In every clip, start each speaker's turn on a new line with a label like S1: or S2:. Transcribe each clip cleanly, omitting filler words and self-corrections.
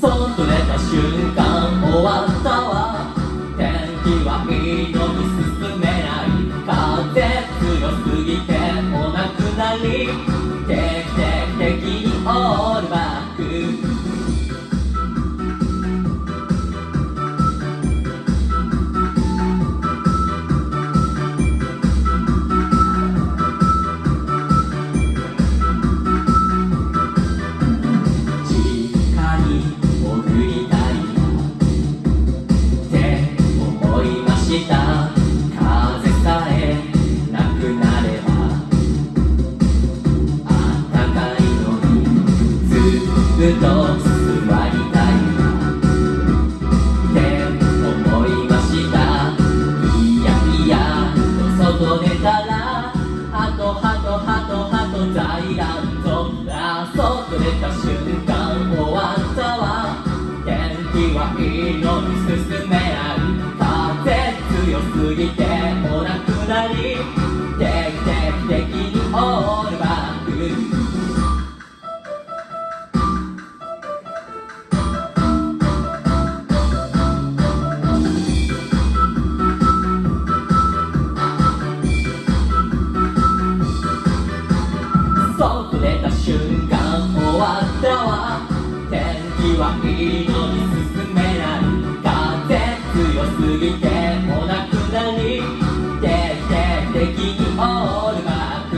S1: 外出た瞬間終わったわ。天気はいいのに進めない。風強すぎてもなくなり、定期的にオールバック。風さえなくなればあったかいのにずっと座りたいって思いました。いやいやと外出たらハトハトハトハト在来飛んだ。外出た瞬間終わったわ。天気はいいのに進めない。強すぎてもなくなり、定期的にオールバック。外出た瞬間終わったわ。天気はいいのに進めない。風強すぎてもなくなり、定期的にオールバック。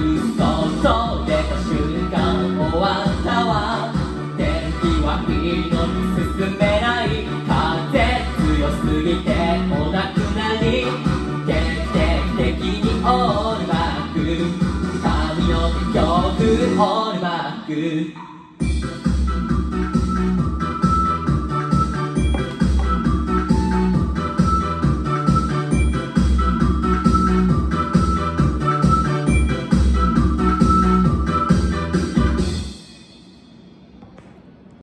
S1: 外出た瞬間終わったわ。天気はいいのに進めない。風強すぎてもなくなり、定期的にオールバック。髪の毛強風オールバック。